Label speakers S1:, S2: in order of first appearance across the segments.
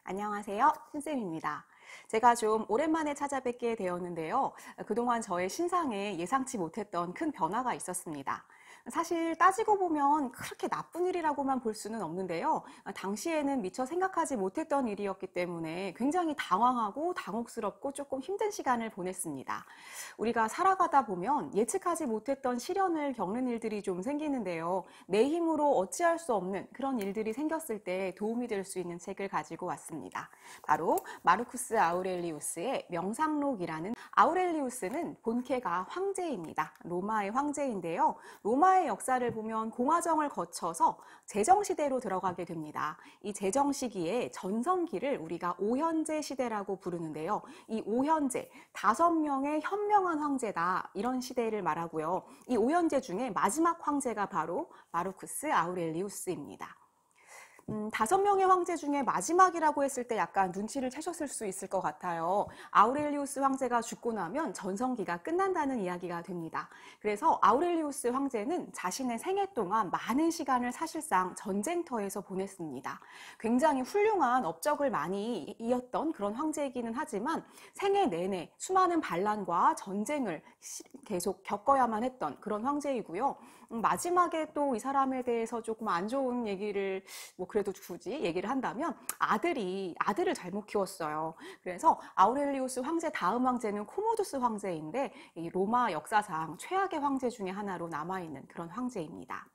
S1: 안녕하세요. 신쌤입니다. 제가 좀 오랜만에 찾아뵙게 되었는데요. 그동안 저의 신상에 예상치 못했던 큰 변화가 있었습니다. 사실 따지고 보면 그렇게 나쁜 일이라고만 볼 수는 없는데요. 당시에는 미처 생각하지 못했던 일이었기 때문에 굉장히 당황하고 당혹스럽고 조금 힘든 시간을 보냈습니다. 우리가 살아가다 보면 예측하지 못했던 시련을 겪는 일들이 좀 생기는데요. 내 힘으로 어찌할 수 없는 그런 일들이 생겼을 때 도움이 될 수 있는 책을 가지고 왔습니다. 바로 마르쿠스 아우렐리우스의 명상록이라는. 아우렐리우스는 본캐가 황제입니다. 로마의 황제인데요. 로마의 역사를 보면 공화정을 거쳐서 제정시대로 들어가게 됩니다. 이 제정시기에 전성기를 우리가 오현제 시대라고 부르는데요. 이 오현제, 5명의 현명한 황제다, 이런 시대를 말하고요. 이 오현제 중에 마지막 황제가 바로 마르쿠스 아우렐리우스입니다. 5명의 황제 중에 마지막이라고 했을 때 약간 눈치를 채셨을 수 있을 것 같아요. 아우렐리우스 황제가 죽고 나면 전성기가 끝난다는 이야기가 됩니다. 그래서 아우렐리우스 황제는 자신의 생애 동안 많은 시간을 사실상 전쟁터에서 보냈습니다. 굉장히 훌륭한 업적을 많이 이었던 그런 황제이기는 하지만 생애 내내 수많은 반란과 전쟁을 계속 겪어야만 했던 그런 황제이고요. 마지막에 또 이 사람에 대해서 조금 안 좋은 얘기를 그래도 굳이 얘기를 한다면 아들을 잘못 키웠어요. 그래서 아우렐리우스 황제 다음 황제는 코모두스 황제인데 이 로마 역사상 최악의 황제 중에 하나로 남아있는 그런 황제입니다.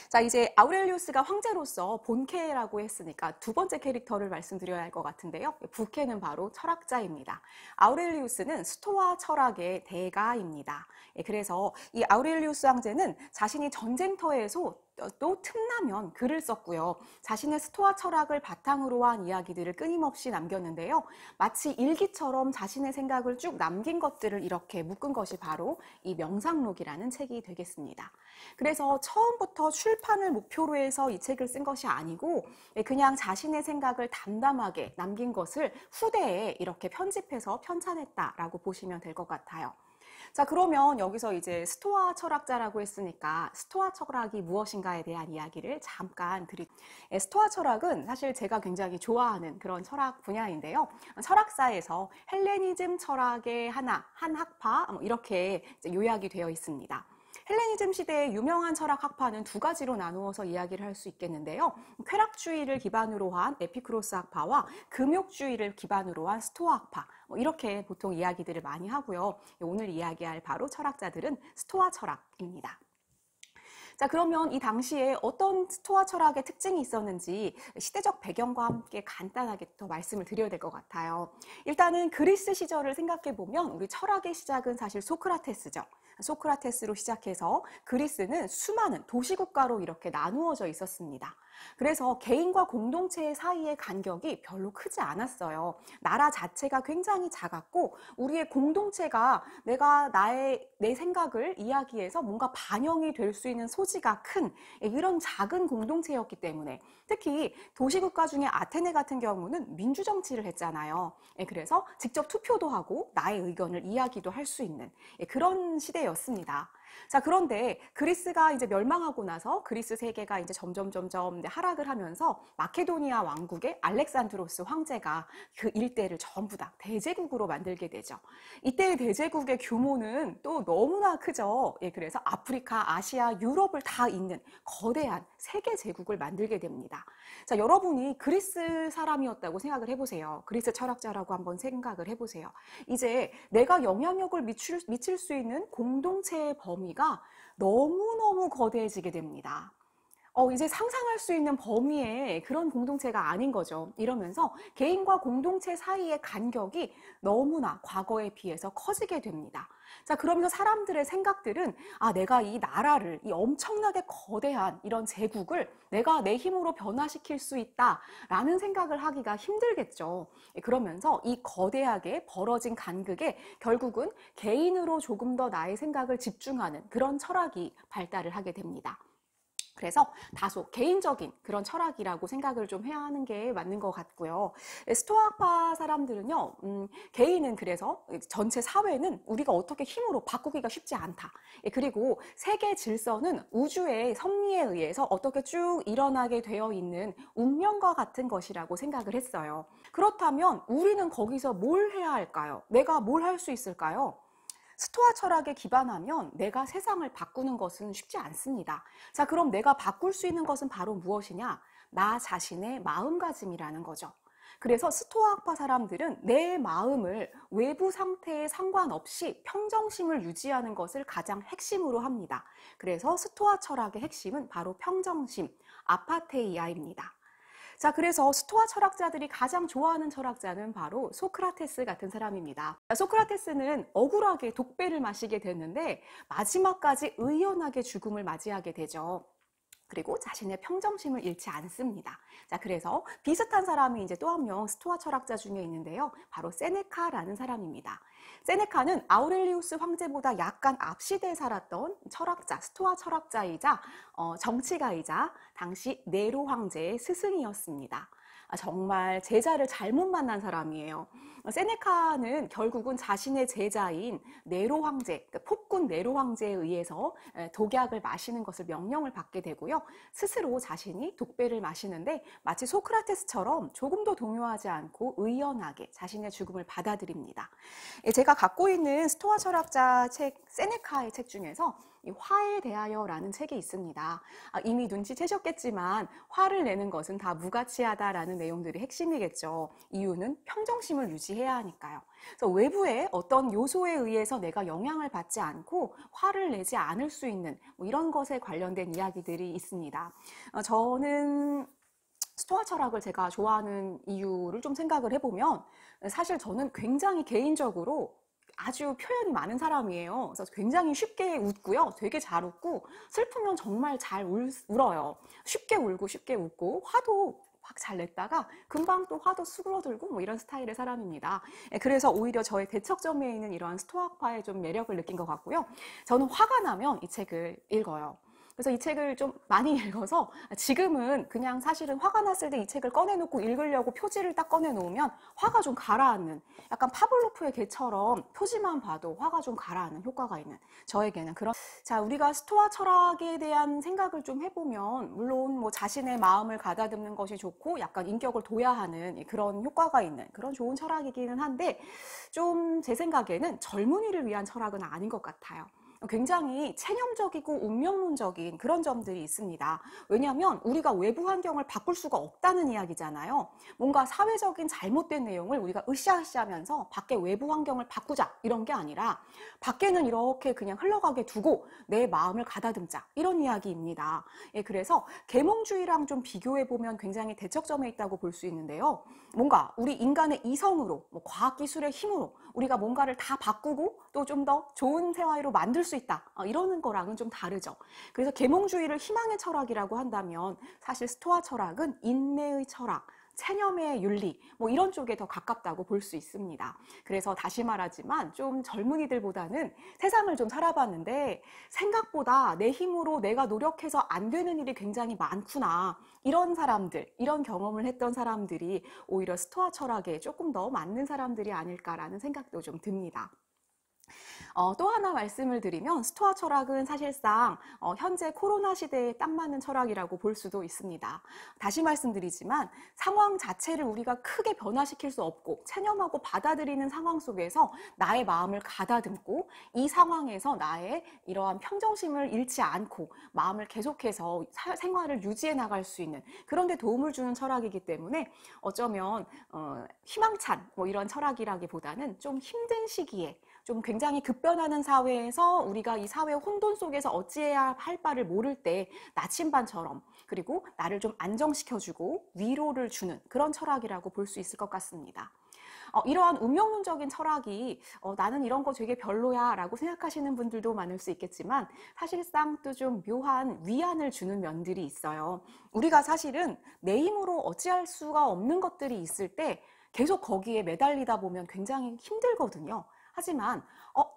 S1: 자, 이제 아우렐리우스가 황제로서 본캐라고 했으니까 두 번째 캐릭터를 말씀드려야 할 것 같은데요. 부캐는 바로 철학자입니다. 아우렐리우스는 스토아 철학의 대가입니다. 그래서 이 아우렐리우스 황제는 자신이 전쟁터에서 또 틈나면 글을 썼고요. 자신의 스토아 철학을 바탕으로 한 이야기들을 끊임없이 남겼는데요. 마치 일기처럼 자신의 생각을 쭉 남긴 것들을 이렇게 묶은 것이 바로 이 명상록이라는 책이 되겠습니다. 그래서 처음부터 출판을 목표로 해서 이 책을 쓴 것이 아니고 그냥 자신의 생각을 담담하게 남긴 것을 후대에 이렇게 편집해서 편찬했다라고 보시면 될 것 같아요. 자, 그러면 여기서 이제 스토아 철학자라고 했으니까 스토아 철학이 무엇인가에 대한 이야기를 잠깐 드릴게요. 스토아 철학은 사실 제가 굉장히 좋아하는 그런 철학 분야인데요. 철학사에서 헬레니즘 철학의 한 학파, 이렇게 요약이 되어 있습니다. 헬레니즘 시대의 유명한 철학 학파는 두 가지로 나누어서 이야기를 할 수 있겠는데요. 쾌락주의를 기반으로 한 에피쿠로스 학파와 금욕주의를 기반으로 한 스토아 학파, 이렇게 보통 이야기들을 많이 하고요. 오늘 이야기할 바로 철학자들은 스토아 철학입니다. 자, 그러면 이 당시에 어떤 스토아 철학의 특징이 있었는지 시대적 배경과 함께 간단하게 더 말씀을 드려야 될 것 같아요. 일단은 그리스 시절을 생각해 보면 우리 철학의 시작은 사실 소크라테스죠. 소크라테스로 시작해서 그리스는 수많은 도시국가로 이렇게 나누어져 있었습니다. 그래서 개인과 공동체 사이의 간격이 별로 크지 않았어요. 나라 자체가 굉장히 작았고 우리의 공동체가 내 생각을 이야기해서 뭔가 반영이 될 수 있는 소지가 큰 이런 작은 공동체였기 때문에 특히 도시국가 중에 아테네 같은 경우는 민주정치를 했잖아요. 그래서 직접 투표도 하고 나의 의견을 이야기도 할 수 있는 그런 시대였습니다. 자, 그런데 그리스가 이제 멸망하고 나서 그리스 세계가 이제 점점 하락을 하면서 마케도니아 왕국의 알렉산드로스 황제가 그 일대를 전부 다 대제국으로 만들게 되죠. 이때의 대제국의 규모는 또 너무나 크죠. 그래서 아프리카, 아시아, 유럽을 다 잇는 거대한 세계 제국을 만들게 됩니다. 자, 여러분이 그리스 사람이었다고 생각을 해보세요. 그리스 철학자라고 한번 생각을 해보세요. 이제 내가 영향력을 미칠 수 있는 공동체의 범위가 너무너무 거대해지게 됩니다. 이제 상상할 수 있는 범위의 그런 공동체가 아닌 거죠. 이러면서 개인과 공동체 사이의 간격이 너무나 과거에 비해서 커지게 됩니다. 자, 그러면서 사람들의 생각들은 내가 이 나라를, 이 엄청나게 거대한 이런 제국을 내가 내 힘으로 변화시킬 수 있다라는 생각을 하기가 힘들겠죠. 그러면서 이 거대하게 벌어진 간극에 결국은 개인으로 조금 더 나의 생각을 집중하는 그런 철학이 발달을 하게 됩니다. 그래서 다소 개인적인 그런 철학이라고 생각을 좀 해야 하는 게 맞는 것 같고요. 스토아파 사람들은요, 개인은 그래서 전체 사회는 우리가 어떻게 힘으로 바꾸기가 쉽지 않다. 그리고 세계 질서는 우주의 섭리에 의해서 어떻게 쭉 일어나게 되어 있는 운명과 같은 것이라고 생각을 했어요. 그렇다면 우리는 거기서 뭘 해야 할까요? 내가 뭘 할 수 있을까요? 스토아 철학에 기반하면 내가 세상을 바꾸는 것은 쉽지 않습니다. 자, 그럼 내가 바꿀 수 있는 것은 바로 무엇이냐? 나 자신의 마음가짐이라는 거죠. 그래서 스토아파 사람들은 내 마음을 외부 상태에 상관없이 평정심을 유지하는 것을 가장 핵심으로 합니다. 그래서 스토아 철학의 핵심은 바로 평정심, 아파테이아입니다. 자, 그래서 스토아 철학자들이 가장 좋아하는 철학자는 바로 소크라테스 같은 사람입니다. 소크라테스는 억울하게 독배를 마시게 됐는데 마지막까지 의연하게 죽음을 맞이하게 되죠. 그리고 자신의 평정심을 잃지 않습니다. 자, 그래서 비슷한 사람이 이제 또 한 명 스토아 철학자 중에 있는데요. 바로 세네카라는 사람입니다. 세네카는 아우렐리우스 황제보다 약간 앞시대에 살았던 철학자, 스토아 철학자이자 정치가이자 당시 네로 황제의 스승이었습니다. 정말 제자를 잘못 만난 사람이에요. 세네카는 결국은 자신의 제자인 네로 황제, 그러니까 폭군 네로 황제에 의해서 독약을 마시는 것을 명령을 받게 되고요. 스스로 자신이 독배를 마시는데 마치 소크라테스처럼 조금도 동요하지 않고 의연하게 자신의 죽음을 받아들입니다. 제가 갖고 있는 스토아 철학자 책, 세네카의 책 중에서 이 화에 대하여라는 책이 있습니다. 이미 눈치채셨겠지만 화를 내는 것은 다 무가치하다라는 내용들이 핵심이겠죠. 이유는 평정심을 유지해야 하니까요. 그래서 외부의 어떤 요소에 의해서 내가 영향을 받지 않고 화를 내지 않을 수 있는 뭐 이런 것에 관련된 이야기들이 있습니다. 저는 스토아 철학을 제가 좋아하는 이유를 좀 생각을 해보면 사실 저는 굉장히 개인적으로 아주 표현이 많은 사람이에요. 그래서 굉장히 쉽게 웃고요. 되게 잘 웃고 슬프면 정말 잘 울어요. 쉽게 울고 쉽게 웃고 화도 확 잘 냈다가 금방 또 화도 수그러들고 뭐 이런 스타일의 사람입니다. 그래서 오히려 저의 대척점에 있는 이러한 스토아파의 좀 매력을 느낀 것 같고요. 저는 화가 나면 이 책을 읽어요. 그래서 이 책을 좀 많이 읽어서 지금은 그냥 사실은 화가 났을 때 이 책을 꺼내놓고 읽으려고 표지를 딱 꺼내놓으면 화가 좀 가라앉는, 약간 파블로프의 개처럼 표지만 봐도 화가 좀 가라앉는 효과가 있는, 저에게는 그런. 자, 우리가 스토아 철학에 대한 생각을 좀 해보면 물론 뭐 자신의 마음을 가다듬는 것이 좋고 약간 인격을 도야하는 그런 효과가 있는 그런 좋은 철학이기는 한데 좀 제 생각에는 젊은이를 위한 철학은 아닌 것 같아요. 굉장히 체념적이고 운명론적인 그런 점들이 있습니다. 왜냐하면 우리가 외부 환경을 바꿀 수가 없다는 이야기잖아요. 뭔가 사회적인 잘못된 내용을 우리가 으쌰으쌰하면서 밖에 외부 환경을 바꾸자 이런 게 아니라 밖에는 이렇게 그냥 흘러가게 두고 내 마음을 가다듬자 이런 이야기입니다. 그래서 계몽주의랑 좀 비교해보면 굉장히 대척점에 있다고 볼 수 있는데요. 뭔가 우리 인간의 이성으로 뭐 과학기술의 힘으로 우리가 뭔가를 다 바꾸고 또 좀 더 좋은 생활로 만들 수 있다 이러는 거랑은 좀 다르죠. 그래서 계몽주의를 희망의 철학이라고 한다면 사실 스토아 철학은 인내의 철학, 체념의 윤리 뭐 이런 쪽에 더 가깝다고 볼 수 있습니다. 그래서 다시 말하지만 좀 젊은이들보다는 세상을 좀 살아봤는데 생각보다 내 힘으로 내가 노력해서 안 되는 일이 굉장히 많구나, 이런 사람들, 이런 경험을 했던 사람들이 오히려 스토아 철학에 조금 더 맞는 사람들이 아닐까라는 생각도 좀 듭니다. 또 하나 말씀을 드리면 스토아 철학은 사실상 현재 코로나 시대에 딱 맞는 철학이라고 볼 수도 있습니다. 다시 말씀드리지만 상황 자체를 우리가 크게 변화시킬 수 없고 체념하고 받아들이는 상황 속에서 나의 마음을 가다듬고 이 상황에서 나의 이러한 평정심을 잃지 않고 마음을 계속해서 생활을 유지해 나갈 수 있는 그런 데 도움을 주는 철학이기 때문에 어쩌면 희망찬 뭐 이런 철학이라기보다는 좀 힘든 시기에 좀 굉장히 급변하는 사회에서 우리가 이 사회의 혼돈 속에서 어찌해야 할 바를 모를 때 나침반처럼, 그리고 나를 좀 안정시켜주고 위로를 주는 그런 철학이라고 볼 수 있을 것 같습니다. 이러한 운명론적인 철학이 나는 이런 거 되게 별로야 라고 생각하시는 분들도 많을 수 있겠지만 사실상 또 좀 묘한 위안을 주는 면들이 있어요. 우리가 사실은 내 힘으로 어찌할 수가 없는 것들이 있을 때 계속 거기에 매달리다 보면 굉장히 힘들거든요. 하지만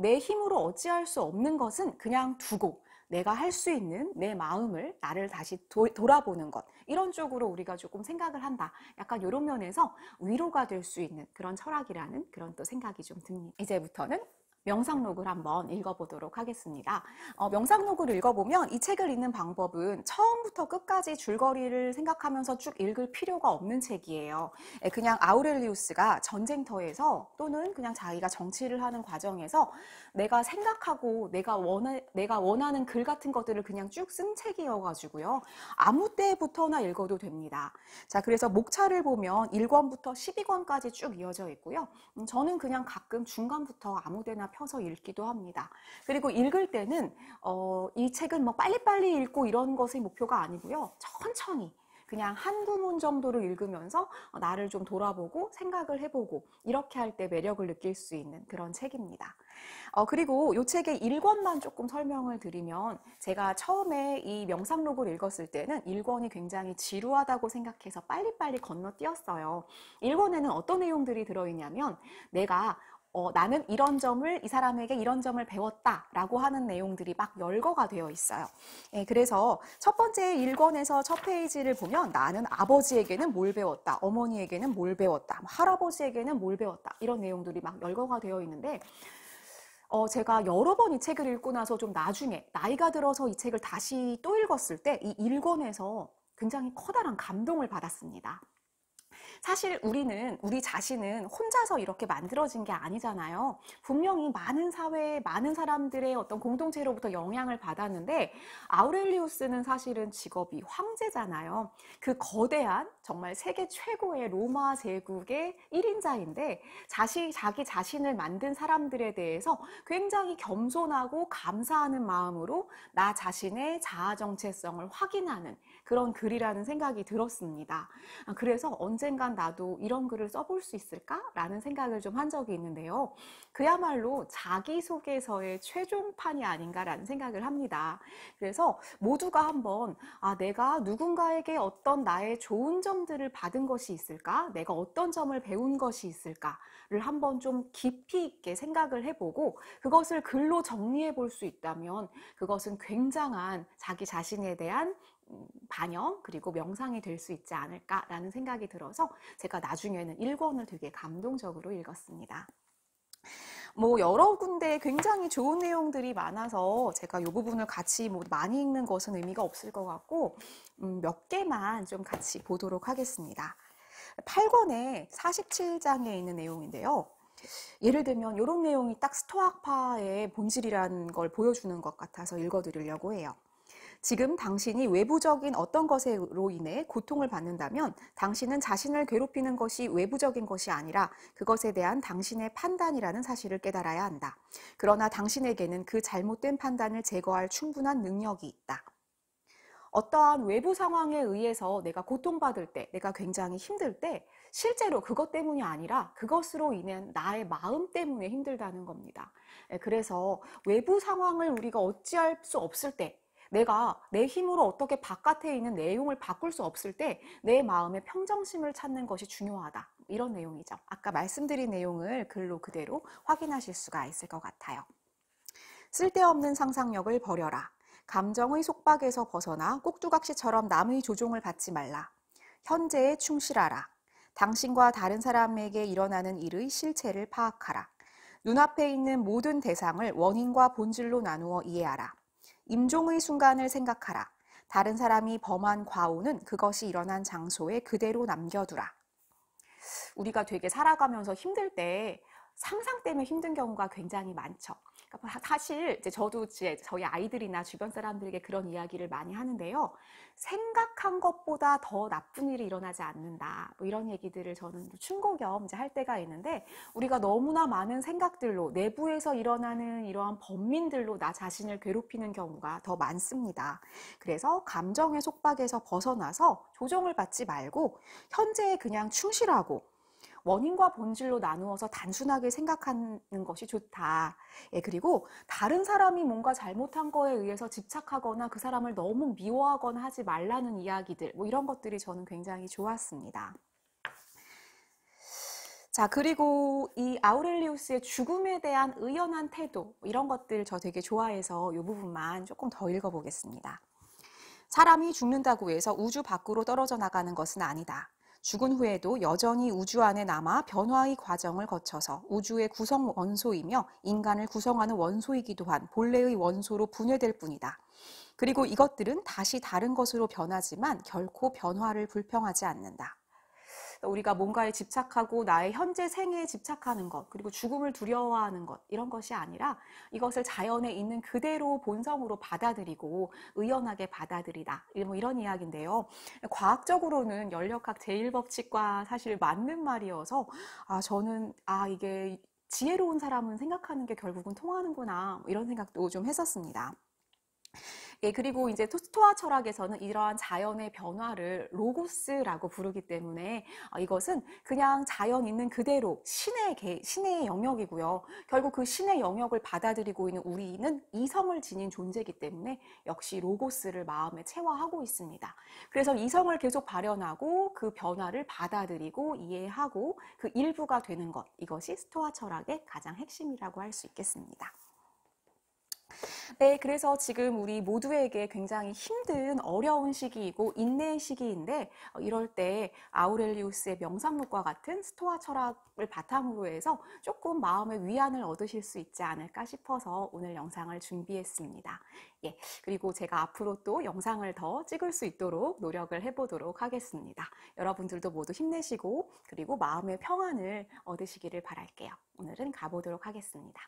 S1: 내 힘으로 어찌할 수 없는 것은 그냥 두고 내가 할 수 있는 내 마음을 나를 다시 돌아보는 것 이런 쪽으로 우리가 조금 생각을 한다. 약간 이런 면에서 위로가 될 수 있는 그런 철학이라는 그런 또 생각이 좀 듭니다. 이제부터는 명상록을 한번 읽어보도록 하겠습니다. 명상록을 읽어보면 이 책을 읽는 방법은 처음부터 끝까지 줄거리를 생각하면서 쭉 읽을 필요가 없는 책이에요. 그냥 아우렐리우스가 전쟁터에서 또는 그냥 자기가 정치를 하는 과정에서 내가 생각하고 내가 원하는 글 같은 것들을 그냥 쭉 쓴 책이어가지고요. 아무 때부터나 읽어도 됩니다. 자, 그래서 목차를 보면 1권부터 12권까지 쭉 이어져 있고요. 저는 그냥 가끔 중간부터 아무 데나 펴서 읽기도 합니다. 그리고 읽을 때는 이 책은 뭐 빨리빨리 읽고 이런 것이 목표가 아니고요. 천천히 그냥 한 구문 정도를 읽으면서 나를 좀 돌아보고 생각을 해보고 이렇게 할 때 매력을 느낄 수 있는 그런 책입니다. 그리고 이 책의 1권만 조금 설명을 드리면 제가 처음에 이 명상록을 읽었을 때는 1권이 굉장히 지루하다고 생각해서 빨리빨리 건너뛰었어요. 1권에는 어떤 내용들이 들어있냐면 나는 이런 점을 이 사람에게 이런 점을 배웠다라고 하는 내용들이 막 열거가 되어 있어요. 그래서 첫 번째 1권에서 첫 페이지를 보면 나는 아버지에게는 뭘 배웠다, 어머니에게는 뭘 배웠다, 할아버지에게는 뭘 배웠다 이런 내용들이 막 열거가 되어 있는데 제가 여러 번 이 책을 읽고 나서 좀 나중에 나이가 들어서 이 책을 다시 또 읽었을 때 이 1권에서 굉장히 커다란 감동을 받았습니다. 사실 우리 자신은 혼자서 이렇게 만들어진 게 아니잖아요. 분명히 많은 사회에 많은 사람들의 어떤 공동체로부터 영향을 받았는데 아우렐리우스는 사실은 직업이 황제잖아요. 그 거대한 정말 세계 최고의 로마 제국의 1인자인데 자기 자신을 만든 사람들에 대해서 굉장히 겸손하고 감사하는 마음으로 나 자신의 자아 정체성을 확인하는 그런 글이라는 생각이 들었습니다. 그래서 언젠간 나도 이런 글을 써볼 수 있을까라는 생각을 좀 한 적이 있는데요. 그야말로 자기소개서의 최종판이 아닌가라는 생각을 합니다. 그래서 모두가 한번 내가 누군가에게 어떤 나의 좋은 점들을 받은 것이 있을까? 내가 어떤 점을 배운 것이 있을까를 한번 좀 깊이 있게 생각을 해보고 그것을 글로 정리해 볼 수 있다면 그것은 굉장한 자기 자신에 대한 반영 그리고 명상이 될 수 있지 않을까라는 생각이 들어서 제가 나중에는 1권을 되게 감동적으로 읽었습니다. 뭐 여러 군데 굉장히 좋은 내용들이 많아서 제가 이 부분을 같이 많이 읽는 것은 의미가 없을 것 같고 몇 개만 좀 같이 보도록 하겠습니다. 8권의 47장에 있는 내용인데요. 예를 들면 이런 내용이 딱 스토아파의 본질이라는 걸 보여주는 것 같아서 읽어드리려고 해요. 지금 당신이 외부적인 어떤 것으로 인해 고통을 받는다면 당신은 자신을 괴롭히는 것이 외부적인 것이 아니라 그것에 대한 당신의 판단이라는 사실을 깨달아야 한다. 그러나 당신에게는 그 잘못된 판단을 제거할 충분한 능력이 있다. 어떠한 외부 상황에 의해서 내가 고통받을 때, 내가 굉장히 힘들 때 실제로 그것 때문이 아니라 그것으로 인한 나의 마음 때문에 힘들다는 겁니다. 그래서 외부 상황을 우리가 어찌할 수 없을 때 내가 내 힘으로 어떻게 바깥에 있는 내용을 바꿀 수 없을 때 내 마음의 평정심을 찾는 것이 중요하다. 이런 내용이죠. 아까 말씀드린 내용을 글로 그대로 확인하실 수가 있을 것 같아요. 쓸데없는 상상력을 버려라. 감정의 속박에서 벗어나 꼭두각시처럼 남의 조종을 받지 말라. 현재에 충실하라. 당신과 다른 사람에게 일어나는 일의 실체를 파악하라. 눈앞에 있는 모든 대상을 원인과 본질로 나누어 이해하라. 임종의 순간을 생각하라. 다른 사람이 범한 과오는 그것이 일어난 장소에 그대로 남겨두라. 우리가 되게 살아가면서 힘들 때 상상 때문에 힘든 경우가 굉장히 많죠. 그러니까 사실 이제 저도 저희 아이들이나 주변 사람들에게 그런 이야기를 많이 하는데요. 생각한 것보다 더 나쁜 일이 일어나지 않는다. 뭐 이런 얘기들을 저는 충고 겸 이제 할 때가 있는데 우리가 너무나 많은 생각들로 내부에서 일어나는 이러한 번민들로 나 자신을 괴롭히는 경우가 더 많습니다. 그래서 감정의 속박에서 벗어나서 조정을 받지 말고 현재에 그냥 충실하고 원인과 본질로 나누어서 단순하게 생각하는 것이 좋다. 그리고 다른 사람이 뭔가 잘못한 거에 의해서 집착하거나 그 사람을 너무 미워하거나 하지 말라는 이야기들, 뭐 이런 것들이 저는 굉장히 좋았습니다. 자, 그리고 이 아우렐리우스의 죽음에 대한 의연한 태도, 이런 것들 저 되게 좋아해서 이 부분만 조금 더 읽어보겠습니다. 사람이 죽는다고 해서 우주 밖으로 떨어져 나가는 것은 아니다. 죽은 후에도 여전히 우주 안에 남아 변화의 과정을 거쳐서 우주의 구성 원소이며 인간을 구성하는 원소이기도 한 본래의 원소로 분해될 뿐이다. 그리고 이것들은 다시 다른 것으로 변하지만 결코 변화를 불평하지 않는다. 우리가 뭔가에 집착하고 나의 현재 생애에 집착하는 것, 그리고 죽음을 두려워하는 것, 이런 것이 아니라 이것을 자연에 있는 그대로 본성으로 받아들이고 의연하게 받아들이다. 뭐 이런 이야기인데요. 과학적으로는 연력학 제1법칙과 사실 맞는 말이어서 저는 이게 지혜로운 사람은 생각하는 게 결국은 통하는구나, 이런 생각도 좀 했었습니다. 예, 그리고 이제 스토아 철학에서는 이러한 자연의 변화를 로고스라고 부르기 때문에 이것은 그냥 자연 있는 그대로 신의 영역이고요. 결국 그 신의 영역을 받아들이고 있는 우리는 이성을 지닌 존재이기 때문에 역시 로고스를 마음에 체화하고 있습니다. 그래서 이성을 계속 발현하고 그 변화를 받아들이고 이해하고 그 일부가 되는 것, 이것이 스토아 철학의 가장 핵심이라고 할 수 있겠습니다. 네, 그래서 지금 우리 모두에게 굉장히 힘든 어려운 시기이고 인내의 시기인데 이럴 때 아우렐리우스의 명상록과 같은 스토아 철학을 바탕으로 해서 조금 마음의 위안을 얻으실 수 있지 않을까 싶어서 오늘 영상을 준비했습니다. 예, 그리고 제가 앞으로 또 영상을 더 찍을 수 있도록 노력을 해보도록 하겠습니다. 여러분들도 모두 힘내시고 그리고 마음의 평안을 얻으시기를 바랄게요. 오늘은 가보도록 하겠습니다.